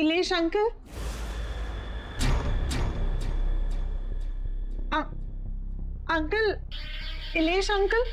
Ilesh uncle, uncle, Ilesh uncle.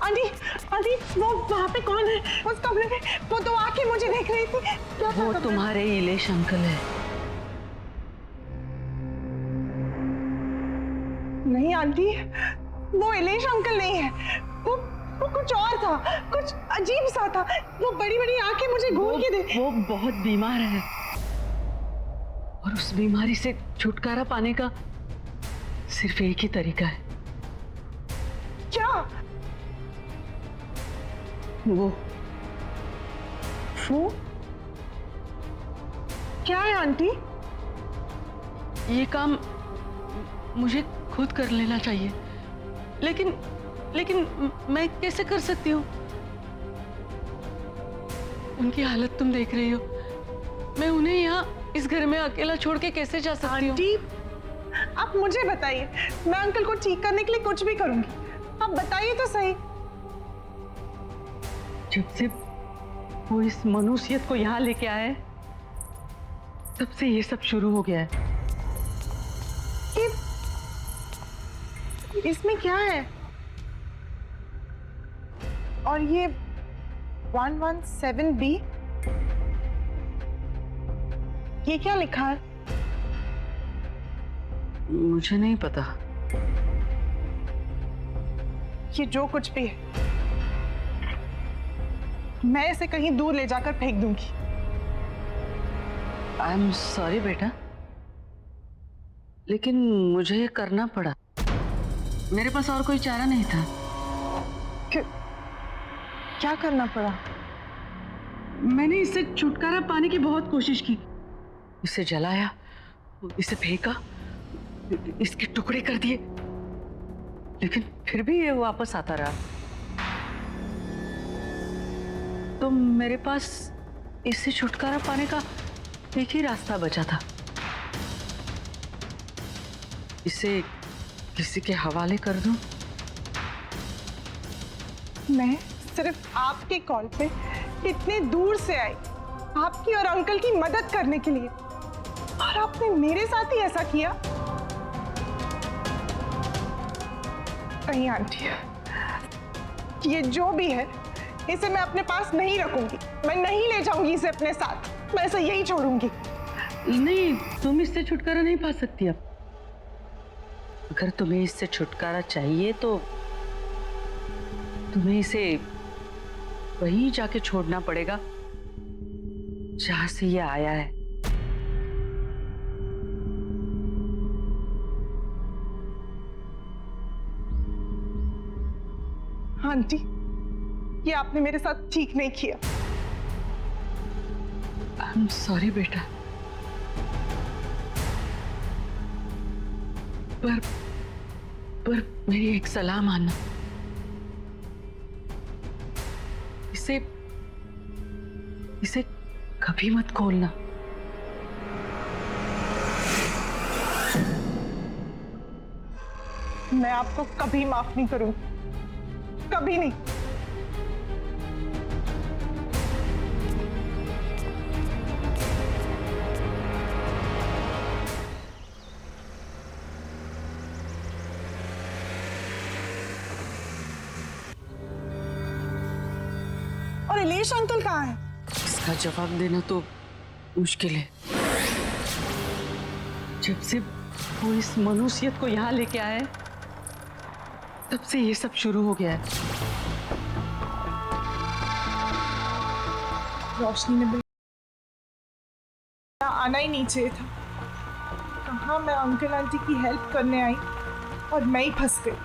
Aunty, aunty, वो वहाँ पे कौन है उस कमरे में? वो तो आके मुझे देख रही थी। क्या वो तुम्हारे इलेश अंकल है। नहीं आंटी, वो इलेश अंकल नहीं है। वो कुछ और था, कुछ अजीब सा था। वो बड़ी बड़ी आंखें मुझे घूर के दे। वो बहुत बीमार है और उस बीमारी से छुटकारा पाने का सिर्फ एक ही तरीका है। क्या? वो क्या है आंटी? ये काम मुझे खुद कर लेना चाहिए, लेकिन मैं कैसे कर सकती हूँ? उनकी हालत तुम देख रही हो। मैं उन्हें यहाँ इस घर में अकेला छोड़ के कैसे जा सकती हूँ? आंटी, आप मुझे बताइए, मैं अंकल को ठीक करने के लिए कुछ भी करूंगी। आप बताइए तो सही। जब से वो इस मनुष्यत को यहाँ लेके आए, तब से ये सब शुरू हो गया है। इसमें क्या है? और ये 117B, ये क्या लिखा है? मुझे नहीं पता। ये जो कुछ भी है, मैं इसे कहीं दूर ले जाकर फेंक दूंगी। आई एम सॉरी बेटा, लेकिन मुझे ये करना पड़ा। मेरे पास और कोई चारा नहीं था। क्या करना पड़ा? मैंने इससे छुटकारा पाने की बहुत कोशिश की। इसे जलाया, इसे फेंका, इसके टुकड़े कर दिए, लेकिन फिर भी ये वापस आता रहा। तो मेरे पास इससे छुटकारा पाने का एक ही रास्ता बचा था। इसे किसी के हवाले कर दूं? मैं सिर्फ आपके कॉल पे इतने दूर से आई, आपकी और अंकल की मदद करने के लिए, और आपने मेरे साथ ही ऐसा किया। नहीं आंटी, ये जो भी है, इसे मैं अपने पास नहीं रखूंगी। मैं नहीं ले जाऊंगी इसे अपने साथ। मैं इसे यही छोड़ूंगी। नहीं, तुम इससे छुटकारा नहीं पा सकती। अब अगर तुम्हें इससे छुटकारा चाहिए तो तुम्हें इसे वहीं जाके छोड़ना पड़ेगा जहां से ये आया है। आंटी, ये आपने मेरे साथ ठीक नहीं किया। आई एम सॉरी बेटा, पर मेरी एक सलाह मानना। इसे कभी मत खोलना। मैं आपको कभी माफ नहीं करूंगी, कभी नहीं। और इलेश अंकल कहाँ है? इसका जवाब देना तो मुश्किल है। जब से वो इस मनुष्यत को यहाँ लेके आए, तब से ये सब शुरू हो गया है। रोशनी ने बिल्कुल आना ही नहीं चाहिए था। कहाँ मैं अंकल आंटी की हेल्प करने आई और मैं ही फंस गई।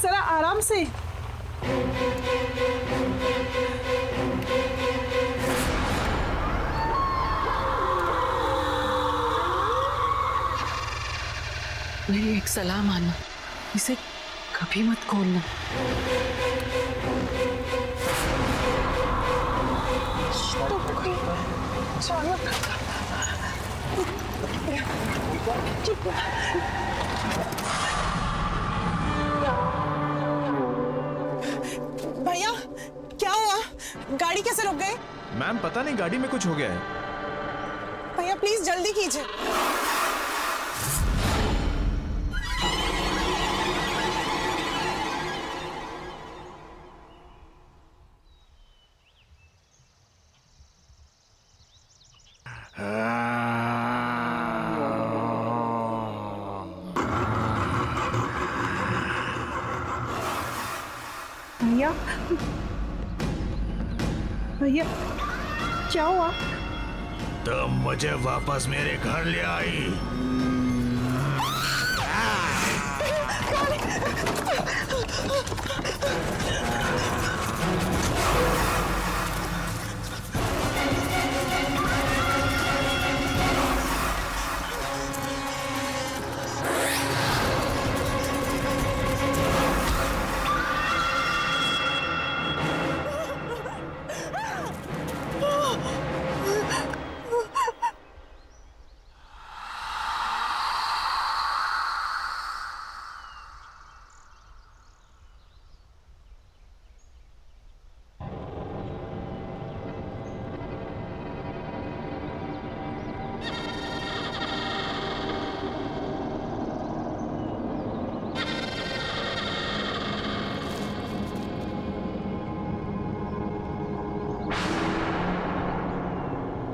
जरा आराम से। मेरी एक सलाह मानना, इसे कभी मत खोलना। तो कोई अचानक ठीक है। भैया क्या हुआ? गाड़ी कैसे रुक गई? मैम पता नहीं, गाड़ी में कुछ हो गया है। भैया प्लीज जल्दी कीजिए। भैया भैया क्या हुआ? तुम मुझे वापस मेरे घर ले आई।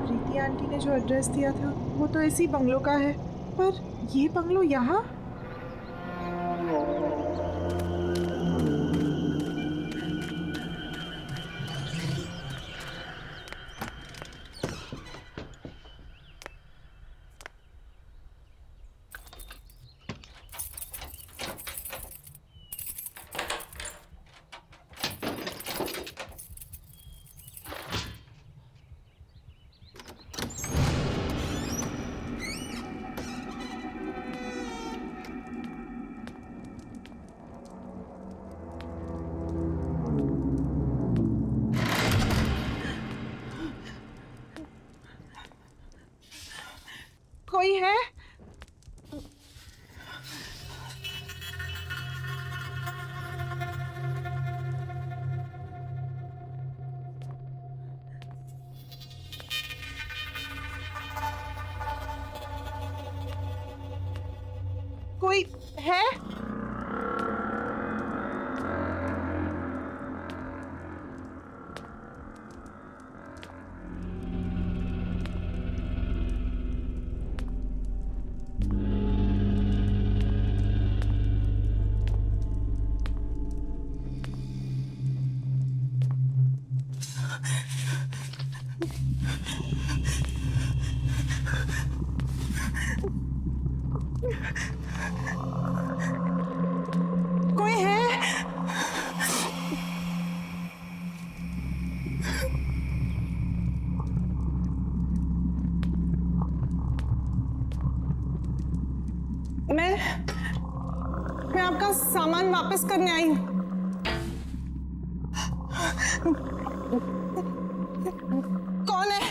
प्रीति आंटी ने जो एड्रेस दिया था वो तो इसी बंगलो का है, पर ये बंगलो यहाँ? कोई है? कोई है? कोई है? मैं आपका सामान वापस करने आई हूँ। कौन है?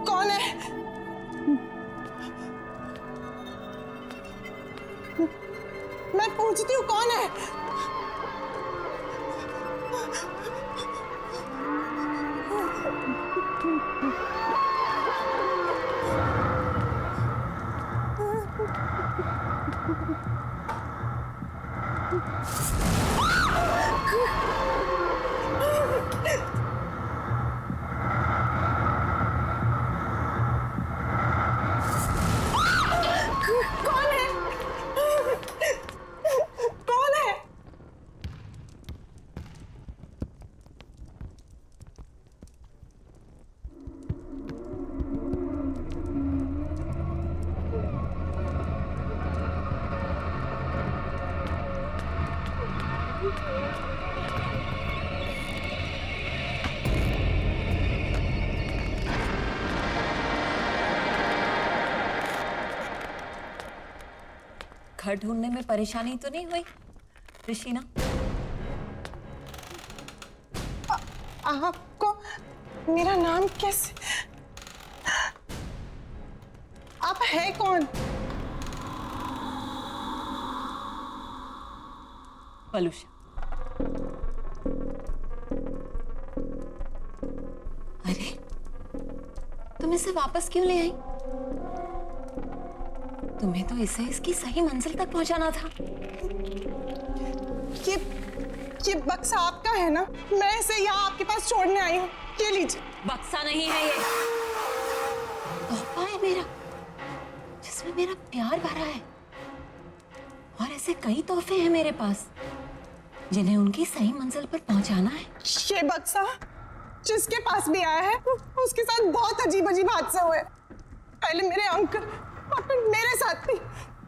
कौन है? मैं पूछती हूँ कौन है? कौन है? घर ढूंढने में परेशानी तो नहीं हुई ऋषिना? आपको मेरा नाम कैसे? आप है कौन? पलूषा। अरे तुम इसे वापस क्यों ले आई? तुम्हें तो इसे इसकी सही मंजिल तक पहुंचाना था। ये बक्सा आपका है ना? मैं इसे यहाँ आपके पास छोड़ने आई हूँ। ये लीजिए। बक्सा नहीं है ये, तोहफा है मेरा, जिसमें मेरा प्यार भरा है। और ऐसे कई तोहफे हैं मेरे पास जिन्हें उनकी सही मंजिल पर पहुंचाना है। ये बक्सा जिसके पास भी आया है उसके साथ बहुत अजीब अजीब हादसे हुए। पहले मेरे अंकल और फिर मेरे साथ भी।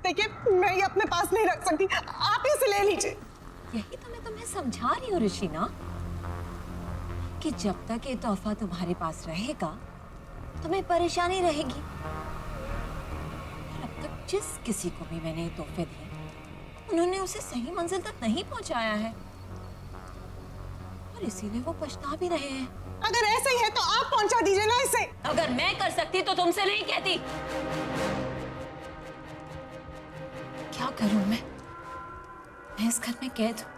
देखिए मैं ये अपने पास नहीं रख सकती, आप इसे ले लीजिए। यही तो मैं तुम्हें समझा रही हूँ ऋषिना, कि जब तक ये तोहफा तुम्हारे पास रहेगा तुम्हें परेशानी रहेगी। अब तक जिस किसी को भी मैंने ये तोहफे दिए उन्होंने उसे सही मंजिल तक नहीं पहुंचाया है, और इसीलिए वो पछता भी रहे हैं। अगर ऐसे ही है तो आप पहुंचा दीजिए ना इसे। अगर मैं कर सकती तो तुमसे नहीं कहती। क्या करूं मैं इस घर में कैद हूं,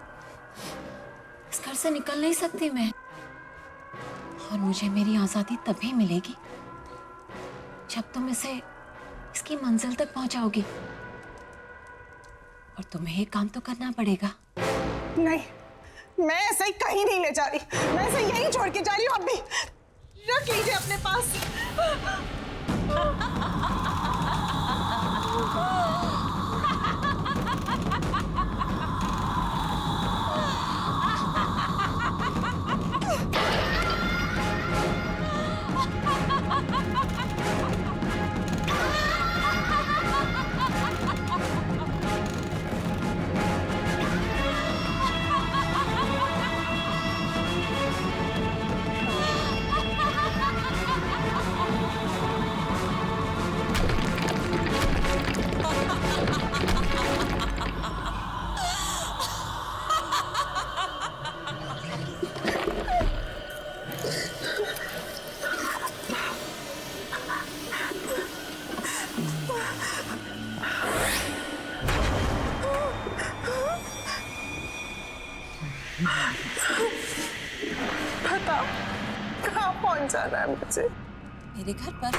इस घर से निकल नहीं सकती मैं। और मुझे मेरी आजादी तभी मिलेगी जब तुम इसे इसकी मंजिल तक पहुंचाओगी। और तुम्हें एक काम तो करना पड़ेगा। नहीं, मैं ऐसे कहीं नहीं ले जा रही, मैं इसे यहीं छोड़ के जा रही हूँ। अभी रख लीजिए अपने पास। बताओ कहाँ पहुंचाना है मुझे? मेरे घर पर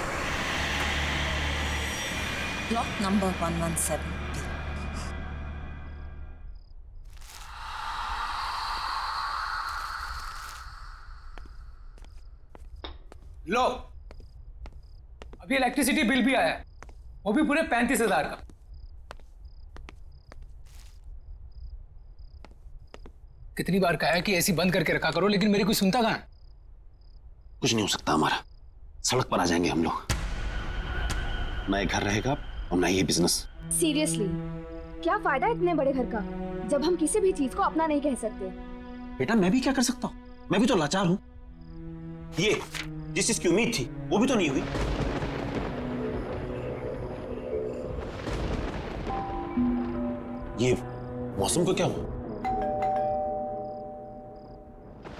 प्लॉट नंबर 117B। लो, अभी इलेक्ट्रिसिटी बिल भी आया है, वो भी पूरे 35,000 का। कितनी बार कहा है कि एसी बंद करके रखा करो, लेकिन मेरी कोई सुनता कहाँ है? कुछ नहीं हो सकता हमारा, सड़क पर आ जाएंगे हम लोग। ना ये घर रहेगा और ना ये बिजनेस। सीरियसली क्या फायदा इतने बड़े घर का जब हम किसी भी चीज को अपना नहीं कह सकते। बेटा मैं भी क्या कर सकता हूँ, मैं भी तो लाचार हूँ। ये जिस चीज की उम्मीद थी वो भी तो नहीं हुई। ये मौसम को क्या हुआ?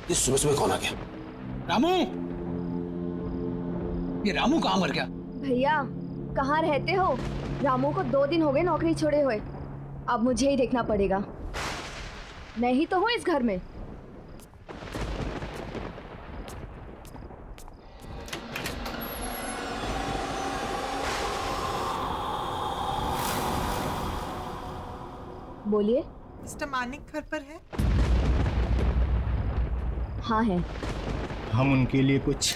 ये सुबह सुबह कौन आ गया? रामू, ये रामू कहाँ मर गया? भैया कहाँ रहते हो? रामू को 2 दिन हो गए नौकरी छोड़े हुए। अब मुझे ही देखना पड़ेगा, मैं ही तो हूँ इस घर में। बोलिए। मिस्टर मानिक घर पर है? हाँ है। हम उनके लिए कुछ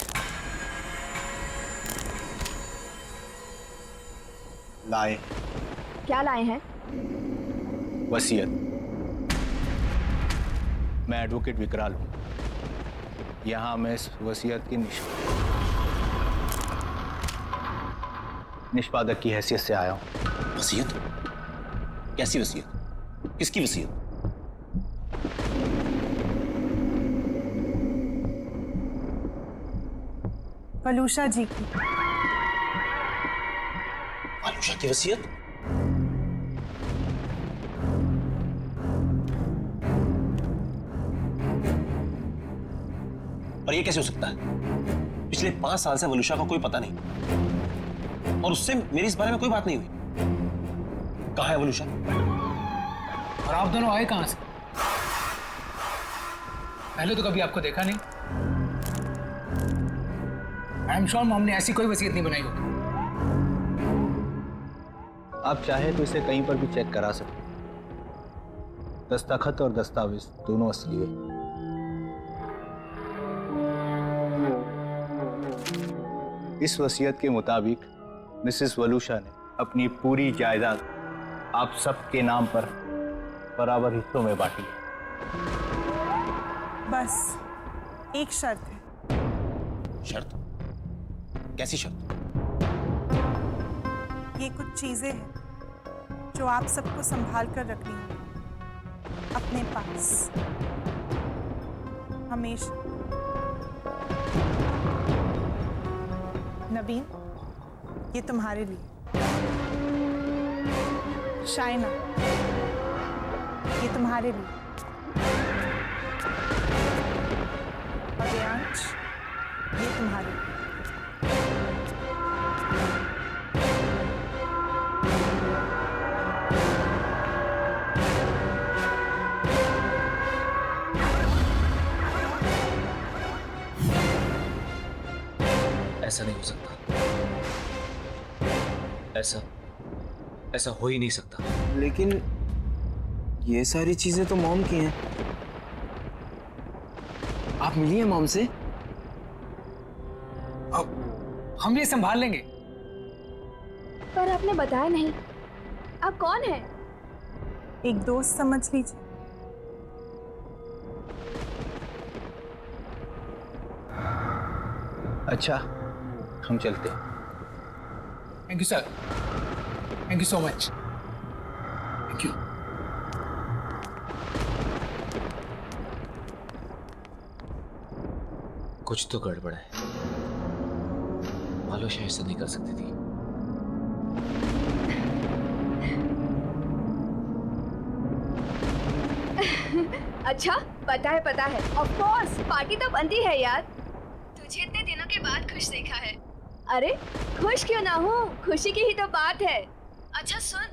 लाए। क्या लाए हैं? वसीयत। मैं एडवोकेट विकराल हूँ, यहाँ मैं इस वसीयत की निष्पादक की हैसियत से आया हूँ। वसीयत? कैसी वसीयत? किसकी वसीयत? वलूषा जी की। आलूषा की वसीयत? पर ये कैसे हो सकता है? पिछले 5 साल से वलूषा का कोई पता नहीं और उससे मेरी इस बारे में कोई बात नहीं हुई। कहाँ है वलूषा? और आप दोनों आए कहां से? पहले तो कभी आपको देखा नहीं। आई एम श्योर मॉम ने ऐसी कोई वसीयत नहीं बनाई होगी। आप चाहे तो इसे कहीं पर भी चेक करा सकते। दस्तखत और दस्तावेज दोनों असली है। इस वसीयत के मुताबिक मिसेस वलूषा ने अपनी पूरी जायदाद आप सबके नाम पर बराबर हिस्सों में बांटी है। बस एक शर्त है। शर्त? कैसी शर्त? ये कुछ चीजें हैं जो आप सबको संभाल कर रखनी है अपने पास हमेशा। नबीन, ये तुम्हारे लिए। शाइना, ये तुम्हारे लिए। और देयांश, ये तुम्हारे लिए। ऐसा नहीं हो सकता। ऐसा हो ही नहीं सकता। लेकिन ये सारी चीजें तो मॉम की हैं। आप मिली हैं मॉम से? अब हम ये संभाल लेंगे। पर आपने बताया नहीं, आप कौन हैं? एक दोस्त समझ लीजिए। अच्छा, हम चलते हैं। Thank you sir, thank you so much. Thank you. कुछ तो गड़बड़ है। आलूषा ऐसा नहीं कर सकती थी। अच्छा, पता है। ऑफ कोर्स, पार्टी तो बनती है यार। तुझे इतने दिनों के बाद खुश देखा है। अरे खुश क्यों ना हूँ, खुशी की ही तो बात है। अच्छा सुन,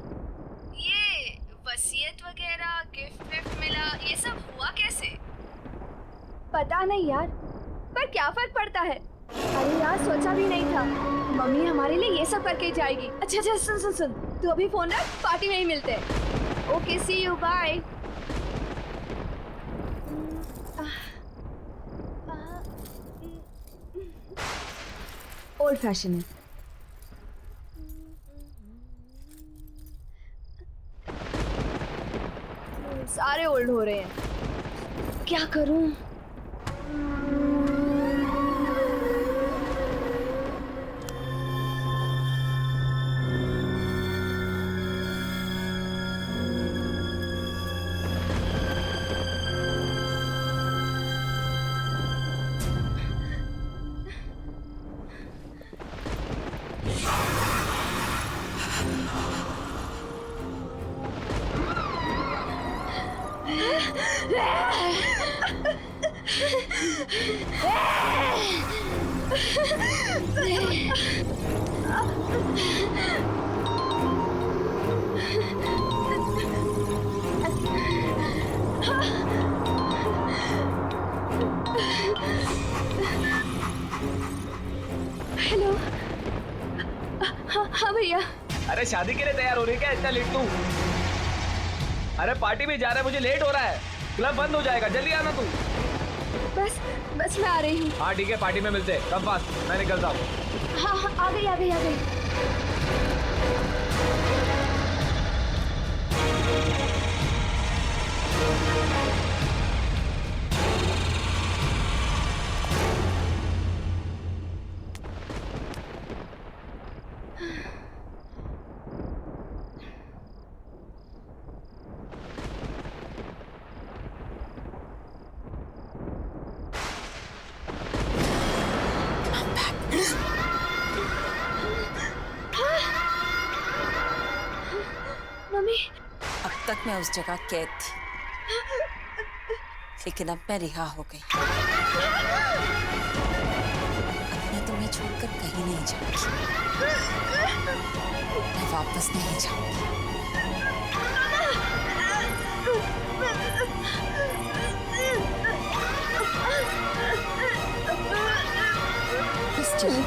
ये वसीयत वगैरह गिफ्ट मिला, ये सब हुआ कैसे? पता नहीं यार, पर क्या फर्क पड़ता है। अरे यार, सोचा भी नहीं था मम्मी हमारे लिए ये सब करके जाएगी। अच्छा सुन, तू अभी फोन रख, पार्टी में ही मिलते हैं। Okay, see you, bye. Old fashion है। सारे ओल्ड हो रहे हैं, क्या करूं? हेलो। हाँ भैया। अरे शादी के लिए तैयार हो रही है क्या इतना लेट तू? अरे पार्टी में जा रहा है, मुझे लेट हो रहा है। क्लब बंद हो जाएगा, जल्दी आना तू। बस मैं आ रही हूँ। हाँ ठीक है, पार्टी में मिलते हैं। कम फास्ट, मैं निकलता हूँ। हाँ, आ गई। मैं उस जगह कैद थी, लेकिन अब मैं रिहा हो गई। अब मैं तुम्हें छोड़कर कहीं नहीं जाऊंगी। मैं वापस नहीं जाऊंगी। Still.